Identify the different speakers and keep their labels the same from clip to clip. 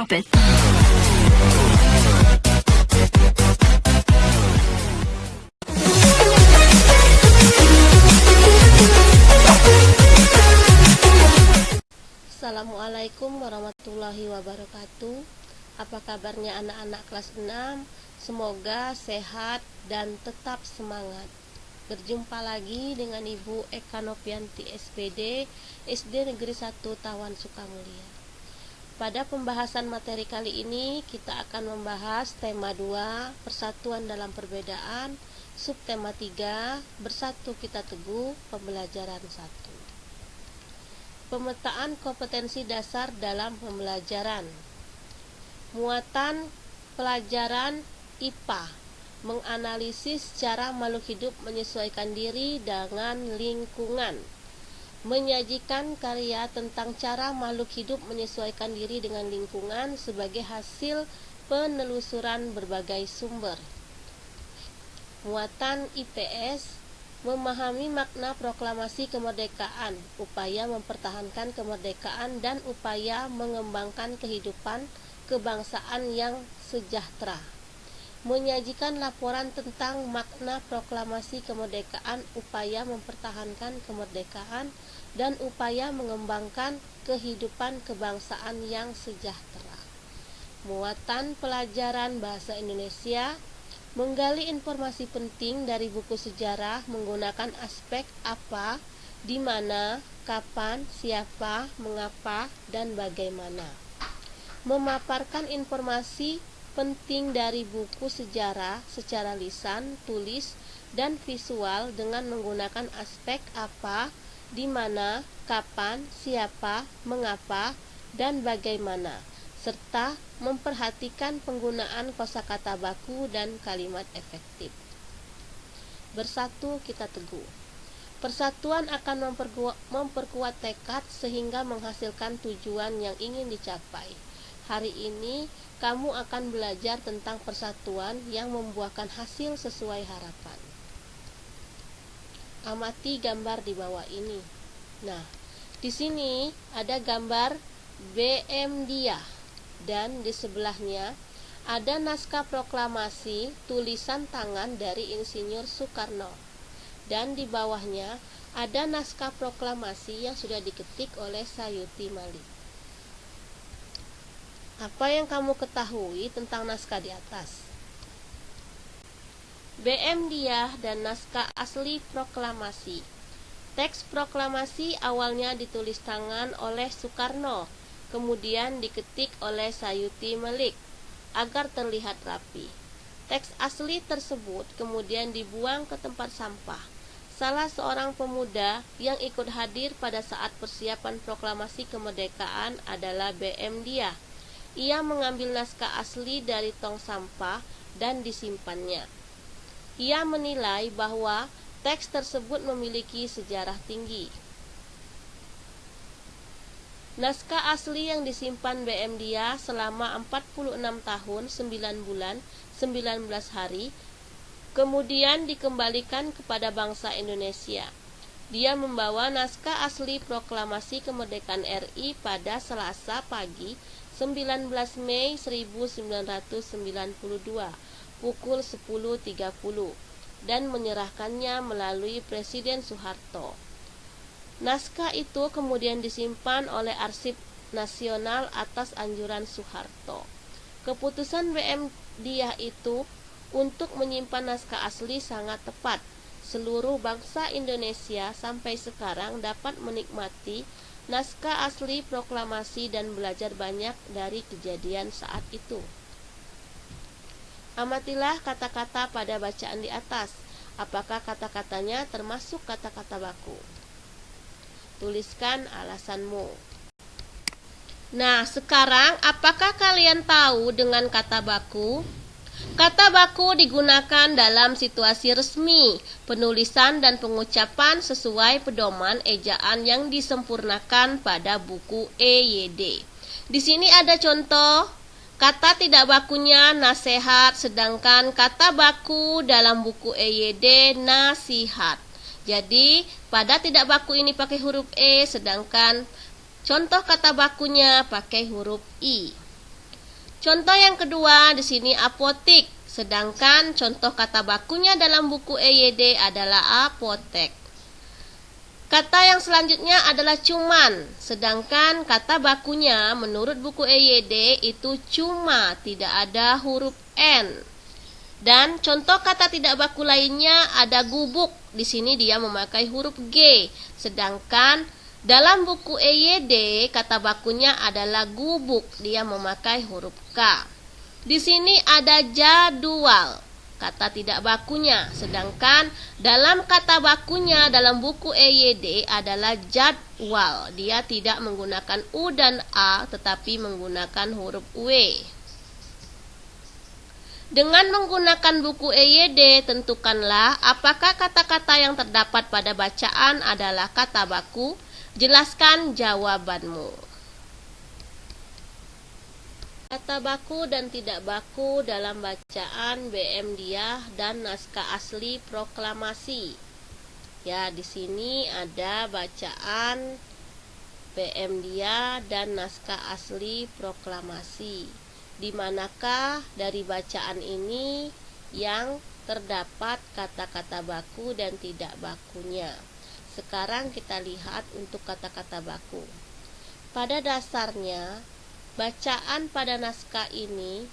Speaker 1: Drop it.
Speaker 2: Assalamualaikum warahmatullahi wabarakatuh. Apa kabarnya anak-anak kelas 6? Semoga sehat dan tetap semangat. Berjumpa lagi dengan Ibu Eka Novianti SPD, SD Negeri 1 Tawan Sukamulya. Pada pembahasan materi kali ini kita akan membahas tema 2, persatuan dalam perbedaan, subtema 3, bersatu kita teguh, pembelajaran 1. Pemetaan kompetensi dasar dalam pembelajaran. Muatan pelajaran IPA menganalisis cara makhluk hidup menyesuaikan diri dengan lingkungan. Menyajikan karya tentang cara makhluk hidup menyesuaikan diri dengan lingkungan sebagai hasil penelusuran berbagai sumber. Muatan IPS memahami makna proklamasi kemerdekaan, upaya mempertahankan kemerdekaan dan upaya mengembangkan kehidupan kebangsaan yang sejahtera. Menyajikan laporan tentang makna proklamasi kemerdekaan, upaya mempertahankan kemerdekaan dan upaya mengembangkan kehidupan kebangsaan yang sejahtera. Muatan pelajaran bahasa Indonesia menggali informasi penting dari buku sejarah menggunakan aspek apa, di mana, kapan, siapa, mengapa, dan bagaimana. Memaparkan informasi penting dari buku sejarah secara lisan, tulis, dan visual dengan menggunakan aspek apa, di mana, kapan, siapa, mengapa, dan bagaimana, serta memperhatikan penggunaan kosakata baku dan kalimat efektif. Bersatu kita teguh. Persatuan akan memperkuat tekad sehingga menghasilkan tujuan yang ingin dicapai. Hari ini kamu akan belajar tentang persatuan yang membuahkan hasil sesuai harapan. Amati gambar di bawah ini. Nah, di sini ada gambar BM Dia dan di sebelahnya ada naskah proklamasi tulisan tangan dari Insinyur Soekarno. Dan di bawahnya ada naskah proklamasi yang sudah diketik oleh Sayuti Malik. Apa yang kamu ketahui tentang naskah di atas? BM Dia dan naskah asli proklamasi. Teks proklamasi awalnya ditulis tangan oleh Soekarno, kemudian diketik oleh Sayuti Malik agar terlihat rapi. Teks asli tersebut kemudian dibuang ke tempat sampah. Salah seorang pemuda yang ikut hadir pada saat persiapan proklamasi kemerdekaan adalah BM Dia. Ia mengambil naskah asli dari tong sampah dan disimpannya. Ia menilai bahwa teks tersebut memiliki sejarah tinggi. Naskah asli yang disimpan BM Dia selama 46 tahun, 9 bulan, 19 hari, kemudian dikembalikan kepada bangsa Indonesia. Dia membawa naskah asli proklamasi kemerdekaan RI pada Selasa pagi 19 Mei 1992 pukul 10.30 dan menyerahkannya melalui Presiden Soeharto. Naskah itu kemudian disimpan oleh Arsip Nasional atas anjuran Soeharto. Keputusan BM Dia itu untuk menyimpan naskah asli sangat tepat. Seluruh bangsa Indonesia sampai sekarang dapat menikmati naskah asli proklamasi dan belajar banyak dari kejadian saat itu. Amatilah kata-kata pada bacaan di atas. Apakah kata-katanya termasuk kata-kata baku? Tuliskan alasanmu. Nah, sekarang apakah kalian tahu dengan kata baku? Kata baku digunakan dalam situasi resmi, penulisan dan pengucapan sesuai pedoman ejaan yang disempurnakan pada buku EYD. Di sini ada contoh kata tidak bakunya nasihat, sedangkan kata baku dalam buku EYD nasihat. Jadi, pada tidak baku ini pakai huruf E, sedangkan contoh kata bakunya pakai huruf I. Contoh yang kedua di sini apotik, sedangkan contoh kata bakunya dalam buku EYD adalah apotek. Kata yang selanjutnya adalah cuman, sedangkan kata bakunya menurut buku EYD itu cuma, tidak ada huruf N. Dan contoh kata tidak baku lainnya ada gubuk, di sini dia memakai huruf G, sedangkan dalam buku EYD kata bakunya adalah gubuk, dia memakai huruf K. Di sini ada jadwal, kata tidak bakunya, sedangkan dalam kata bakunya dalam buku EYD adalah jadwal, dia tidak menggunakan U dan A tetapi menggunakan huruf W. Dengan menggunakan buku EYD, tentukanlah apakah kata-kata yang terdapat pada bacaan adalah kata baku. Jelaskan jawabanmu. Kata baku dan tidak baku dalam bacaan BM Diah dan naskah asli proklamasi. Ya, di sini ada bacaan BM Diah dan naskah asli proklamasi. Di manakah dari bacaan ini yang terdapat kata-kata baku dan tidak bakunya? Sekarang kita lihat untuk kata-kata baku. Pada dasarnya, bacaan pada naskah ini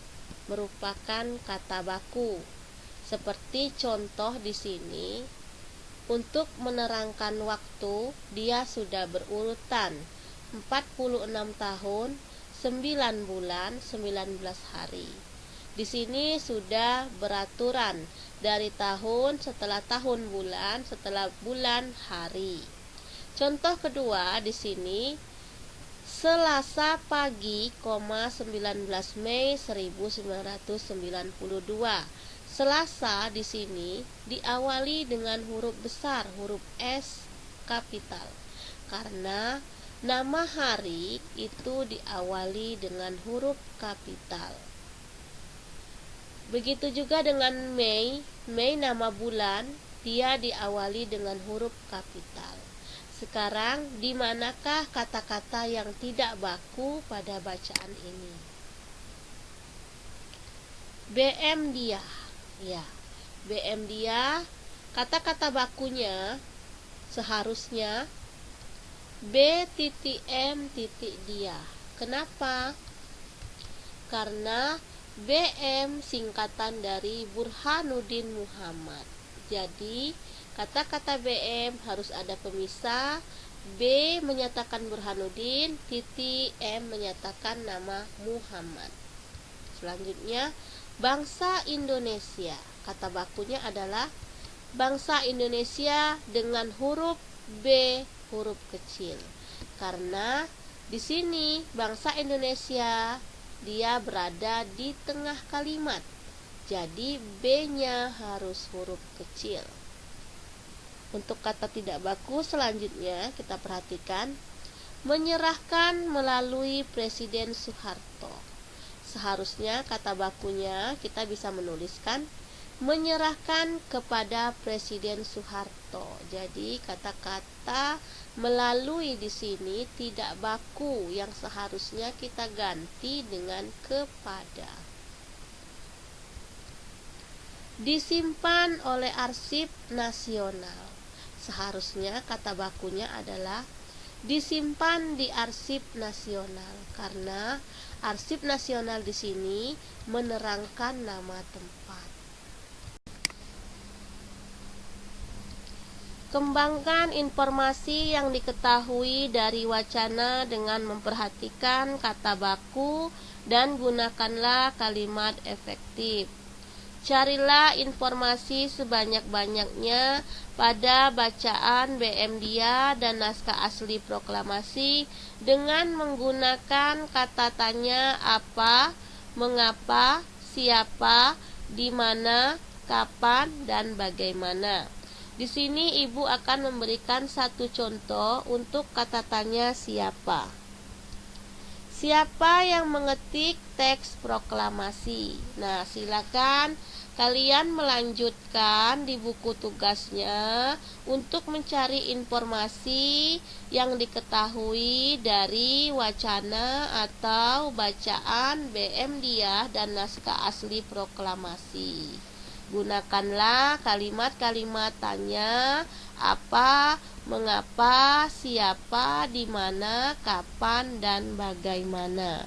Speaker 2: merupakan kata baku. Seperti contoh di sini, untuk menerangkan waktu, dia sudah berurutan 46 tahun, 9 bulan, 19 hari. Di sini sudah beraturan dari tahun, setelah tahun, bulan, setelah bulan, hari. Contoh kedua di sini, Selasa pagi, 19 Mei 1992. Selasa di sini diawali dengan huruf besar, huruf S kapital. Karena nama hari itu diawali dengan huruf kapital. Begitu juga dengan Mei. Mei nama bulan, dia diawali dengan huruf kapital. Sekarang, di manakah kata-kata yang tidak baku pada bacaan ini? BM Diah. Ya, BM Diah, kata-kata bakunya seharusnya B.M. Diah. Kenapa? Karena BM singkatan dari Burhanuddin Muhammad. Jadi, kata-kata BM harus ada pemisah. B menyatakan Burhanuddin, M menyatakan nama Muhammad. Selanjutnya, bangsa Indonesia. Kata bakunya adalah bangsa Indonesia dengan huruf B, huruf kecil. Karena di sini bangsa Indonesia dia berada di tengah kalimat. Jadi B-nya harus huruf kecil. Untuk kata tidak baku selanjutnya kita perhatikan, menyerahkan melalui Presiden Soeharto. Seharusnya kata bakunya kita bisa menuliskan menyerahkan kepada Presiden Soeharto. Jadi kata-kata melalui di sini tidak baku, yang seharusnya kita ganti dengan kepada. Disimpan oleh Arsip Nasional. Seharusnya kata bakunya adalah disimpan di Arsip Nasional, karena Arsip Nasional di sini menerangkan nama tempat. Kembangkan informasi yang diketahui dari wacana dengan memperhatikan kata baku dan gunakanlah kalimat efektif. Carilah informasi sebanyak-banyaknya pada bacaan BM Diah dan naskah asli proklamasi dengan menggunakan kata tanya apa, mengapa, siapa, di mana, kapan, dan bagaimana. Di sini ibu akan memberikan satu contoh untuk kata tanya siapa. Siapa yang mengetik teks proklamasi? Nah, silakan Kalian melanjutkan di buku tugasnya untuk mencari informasi yang diketahui dari wacana atau bacaan BM Diah dan naskah asli proklamasi. Gunakanlah kalimat-kalimat tanya, apa, mengapa, siapa, di mana, kapan, dan bagaimana.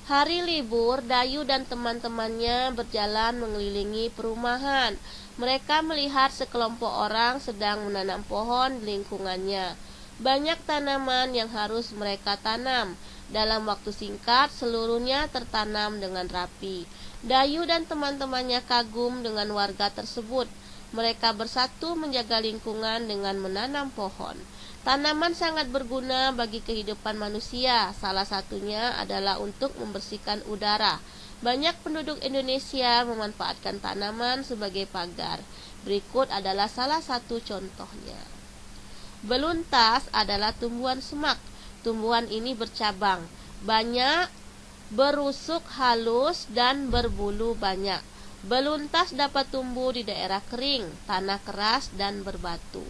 Speaker 2: Hari libur, Dayu dan teman-temannya berjalan mengelilingi perumahan. Mereka melihat sekelompok orang sedang menanam pohon di lingkungannya. Banyak tanaman yang harus mereka tanam. Dalam waktu singkat, seluruhnya tertanam dengan rapi. Dayu dan teman-temannya kagum dengan warga tersebut. Mereka bersatu menjaga lingkungan dengan menanam pohon. Tanaman sangat berguna bagi kehidupan manusia. Salah satunya adalah untuk membersihkan udara. Banyak penduduk Indonesia memanfaatkan tanaman sebagai pagar. Berikut adalah salah satu contohnya. Beluntas adalah tumbuhan semak. Tumbuhan ini bercabang, banyak, berusuk halus, dan berbulu banyak. Beluntas dapat tumbuh di daerah kering, tanah keras, dan berbatu.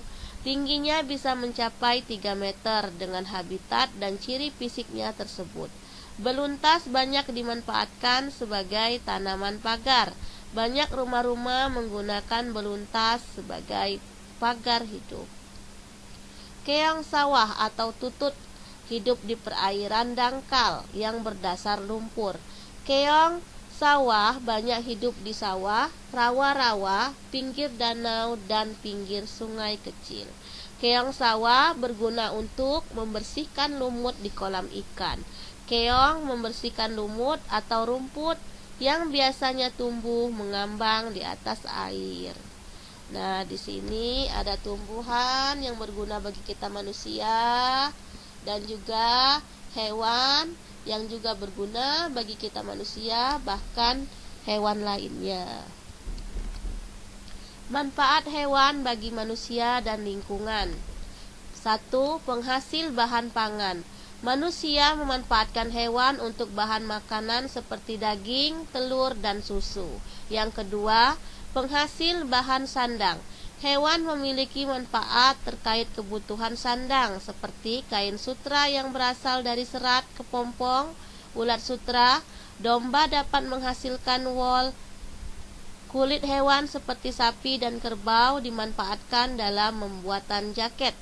Speaker 2: Tingginya bisa mencapai 3 meter dengan habitat dan ciri fisiknya tersebut. Beluntas banyak dimanfaatkan sebagai tanaman pagar. Banyak rumah-rumah menggunakan beluntas sebagai pagar hidup. Keong sawah atau tutut hidup di perairan dangkal yang berdasar lumpur. Keong sawah banyak hidup di sawah, rawa-rawa, pinggir danau, dan pinggir sungai kecil. Keong sawah berguna untuk membersihkan lumut di kolam ikan. Keong membersihkan lumut atau rumput yang biasanya tumbuh mengambang di atas air. Nah, di sini ada tumbuhan yang berguna bagi kita manusia dan juga hewan yang juga berguna bagi kita manusia, bahkan hewan lainnya. Manfaat hewan bagi manusia dan lingkungan. 1. Penghasil bahan pangan. Manusia memanfaatkan hewan untuk bahan makanan seperti daging, telur, dan susu. Yang kedua, penghasil bahan sandang. Hewan memiliki manfaat terkait kebutuhan sandang seperti kain sutra yang berasal dari serat kepompong, ulat sutra. Domba dapat menghasilkan wol. Kulit hewan seperti sapi dan kerbau dimanfaatkan dalam pembuatan jaket.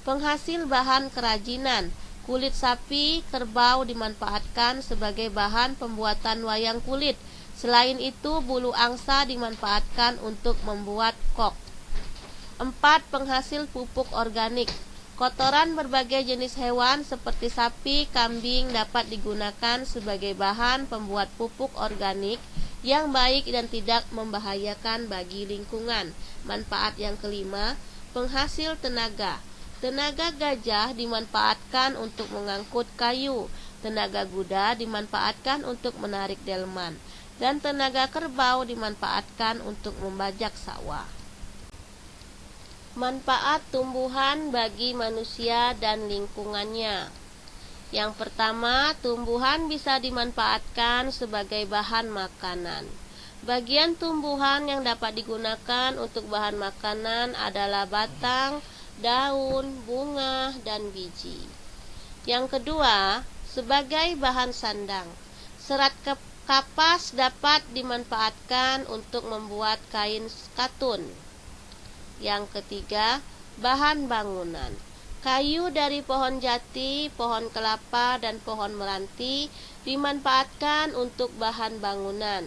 Speaker 2: Penghasil bahan kerajinan. Kulit sapi, kerbau dimanfaatkan sebagai bahan pembuatan wayang kulit. Selain itu, bulu angsa dimanfaatkan untuk membuat kok. 4. Penghasil pupuk organik. Kotoran berbagai jenis hewan seperti sapi, kambing dapat digunakan sebagai bahan pembuat pupuk organik yang baik dan tidak membahayakan bagi lingkungan. Manfaat yang kelima, penghasil tenaga. Tenaga gajah dimanfaatkan untuk mengangkut kayu. Tenaga kuda dimanfaatkan untuk menarik delman. Dan tenaga kerbau dimanfaatkan untuk membajak sawah. Manfaat tumbuhan bagi manusia dan lingkungannya. Yang pertama, tumbuhan bisa dimanfaatkan sebagai bahan makanan. Bagian tumbuhan yang dapat digunakan untuk bahan makanan adalah batang, daun, bunga, dan biji. Yang kedua, sebagai bahan sandang. Serat kapas dapat dimanfaatkan untuk membuat kain katun. Yang ketiga, bahan bangunan. Kayu dari pohon jati, pohon kelapa, dan pohon meranti dimanfaatkan untuk bahan bangunan.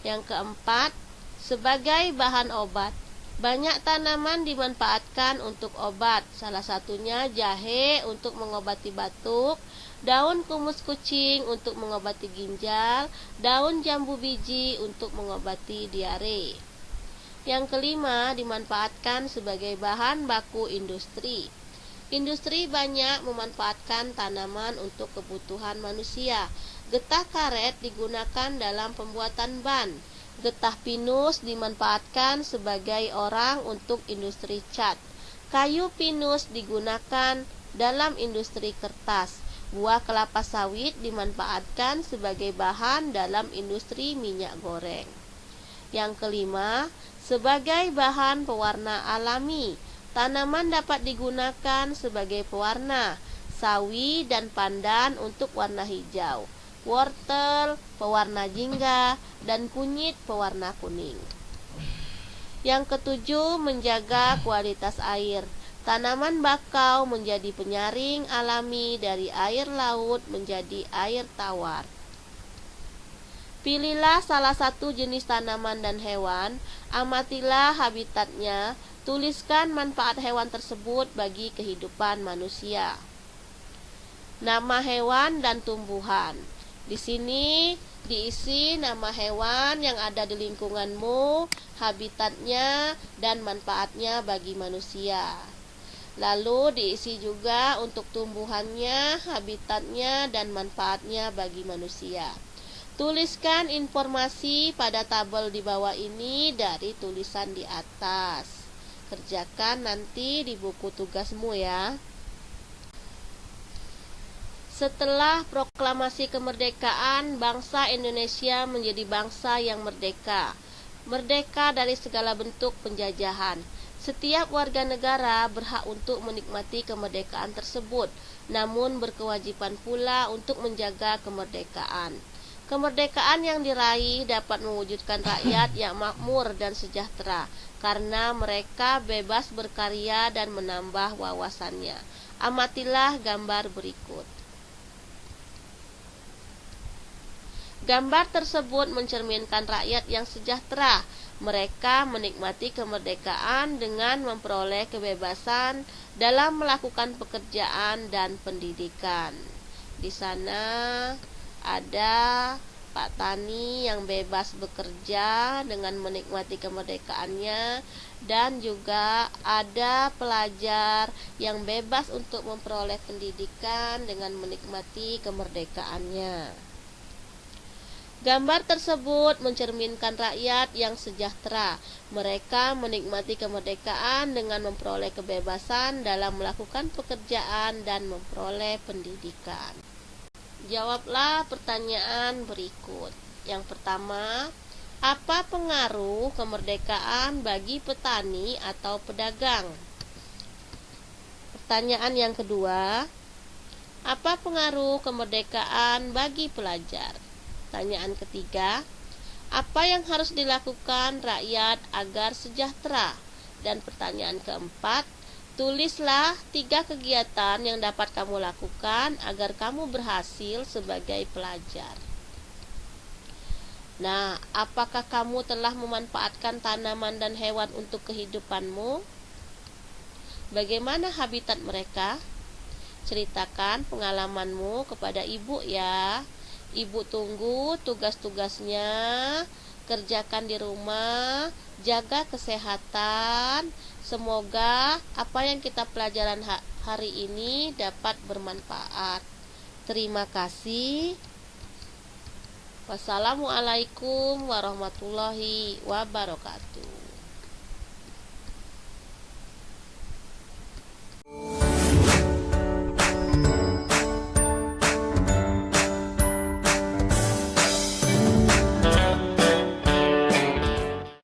Speaker 2: Yang keempat, sebagai bahan obat. Banyak tanaman dimanfaatkan untuk obat, salah satunya jahe untuk mengobati batuk, daun kumus kucing untuk mengobati ginjal, daun jambu biji untuk mengobati diare. Yang kelima, dimanfaatkan sebagai bahan baku industri. Industri banyak memanfaatkan tanaman untuk kebutuhan manusia. Getah karet digunakan dalam pembuatan ban. Getah pinus dimanfaatkan sebagai orang untuk industri cat. Kayu pinus digunakan dalam industri kertas. Buah kelapa sawit dimanfaatkan sebagai bahan dalam industri minyak goreng. Yang kelima, sebagai bahan pewarna alami, tanaman dapat digunakan sebagai pewarna. Sawi dan pandan untuk warna hijau, wortel pewarna jingga, dan kunyit pewarna kuning. Yang ketujuh, menjaga kualitas air. Tanaman bakau menjadi penyaring alami dari air laut menjadi air tawar. Pilihlah salah satu jenis tanaman dan hewan, amatilah habitatnya, tuliskan manfaat hewan tersebut bagi kehidupan manusia. Nama hewan dan tumbuhan. Di sini diisi nama hewan yang ada di lingkunganmu, habitatnya, dan manfaatnya bagi manusia. Lalu diisi juga untuk tumbuhannya, habitatnya, dan manfaatnya bagi manusia. Tuliskan informasi pada tabel di bawah ini dari tulisan di atas. Kerjakan nanti di buku tugasmu ya. Setelah proklamasi kemerdekaan, bangsa Indonesia menjadi bangsa yang merdeka. Merdeka dari segala bentuk penjajahan. Setiap warga negara berhak untuk menikmati kemerdekaan tersebut, namun berkewajiban pula untuk menjaga kemerdekaan. Kemerdekaan yang diraih dapat mewujudkan rakyat yang makmur dan sejahtera, karena mereka bebas berkarya dan menambah wawasannya. Amatilah gambar berikut. Gambar tersebut mencerminkan rakyat yang sejahtera. Mereka menikmati kemerdekaan dengan memperoleh kebebasan dalam melakukan pekerjaan dan pendidikan. Di sana ada Pak Tani yang bebas bekerja dengan menikmati kemerdekaannya, dan juga ada pelajar yang bebas untuk memperoleh pendidikan dengan menikmati kemerdekaannya. Gambar tersebut mencerminkan rakyat yang sejahtera. Mereka menikmati kemerdekaan dengan memperoleh kebebasan dalam melakukan pekerjaan dan memperoleh pendidikan. Jawablah pertanyaan berikut. Yang pertama, apa pengaruh kemerdekaan bagi petani atau pedagang? Pertanyaan yang kedua, apa pengaruh kemerdekaan bagi pelajar? Pertanyaan ketiga, apa yang harus dilakukan rakyat agar sejahtera? Dan pertanyaan keempat, tulislah 3 kegiatan yang dapat kamu lakukan agar kamu berhasil sebagai pelajar. Nah, apakah kamu telah memanfaatkan tanaman dan hewan untuk kehidupanmu? Bagaimana habitat mereka? Ceritakan pengalamanmu kepada ibu ya. Ibu tunggu tugas-tugasnya, kerjakan di rumah, jaga kesehatan. Semoga apa yang kita pelajaran hari ini dapat bermanfaat. Terima kasih. Wassalamualaikum warahmatullahi wabarakatuh.